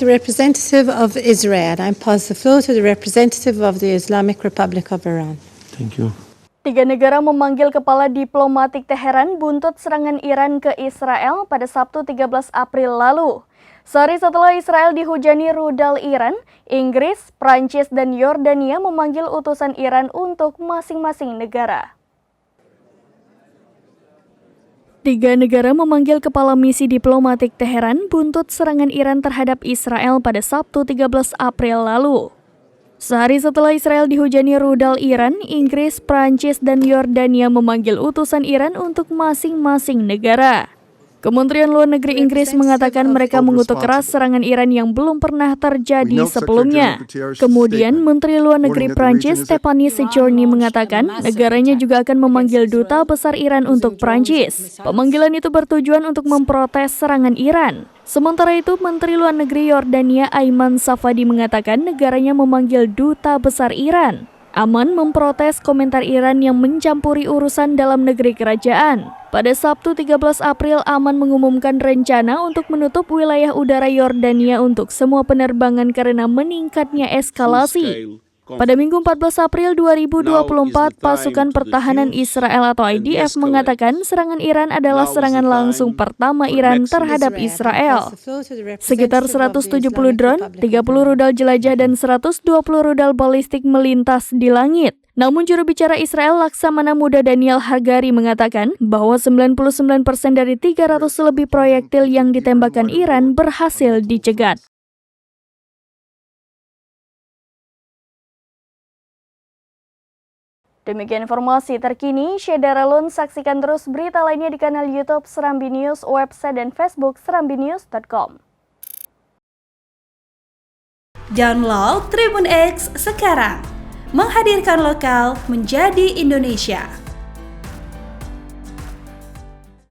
the representative of Israel. I pass the floor to the representative of the Islamic Republic of Iran. Thank you. 3 negara memanggil kepala diplomatik Teheran buntut serangan Iran ke Israel pada Sabtu 13 April lalu. Sehari setelah Israel dihujani rudal Iran, Inggris, Prancis, dan Yordania memanggil utusan Iran untuk masing-masing negara. 3 negara memanggil kepala misi diplomatik Teheran buntut serangan Iran terhadap Israel pada Sabtu 13 April lalu. Sehari setelah Israel dihujani rudal Iran, Inggris, Prancis, dan Yordania memanggil utusan Iran untuk masing-masing negara. Kementerian Luar Negeri Inggris mengatakan mereka mengutuk keras serangan Iran yang belum pernah terjadi sebelumnya. Kemudian, Menteri Luar Negeri Prancis Stéphane Séjourné mengatakan negaranya juga akan memanggil duta besar Iran untuk Prancis. Pemanggilan itu bertujuan untuk memprotes serangan Iran. Sementara itu, Menteri Luar Negeri Yordania Ayman Safadi mengatakan negaranya memanggil duta besar Iran. Aman memprotes komentar Iran yang mencampuri urusan dalam negeri kerajaan. Pada Sabtu 13 April, Aman mengumumkan rencana untuk menutup wilayah udara Yordania untuk semua penerbangan karena meningkatnya eskalasi. Pada Minggu 14 April 2024, pasukan pertahanan Israel atau IDF mengatakan serangan Iran adalah serangan langsung pertama Iran terhadap Israel. Sekitar 170 drone, 30 rudal jelajah, dan 120 rudal balistik melintas di langit. Namun juru bicara Israel Laksamana Muda Daniel Hagari mengatakan bahwa 99% dari 300 lebih proyektil yang ditembakkan Iran berhasil dicegat. Demikian informasi terkini, Syedara Lun, saksikan terus berita lainnya di kanal YouTube Serambi News, website dan Facebook serambinews.com. Download Tribun X sekarang, menghadirkan lokal menjadi Indonesia.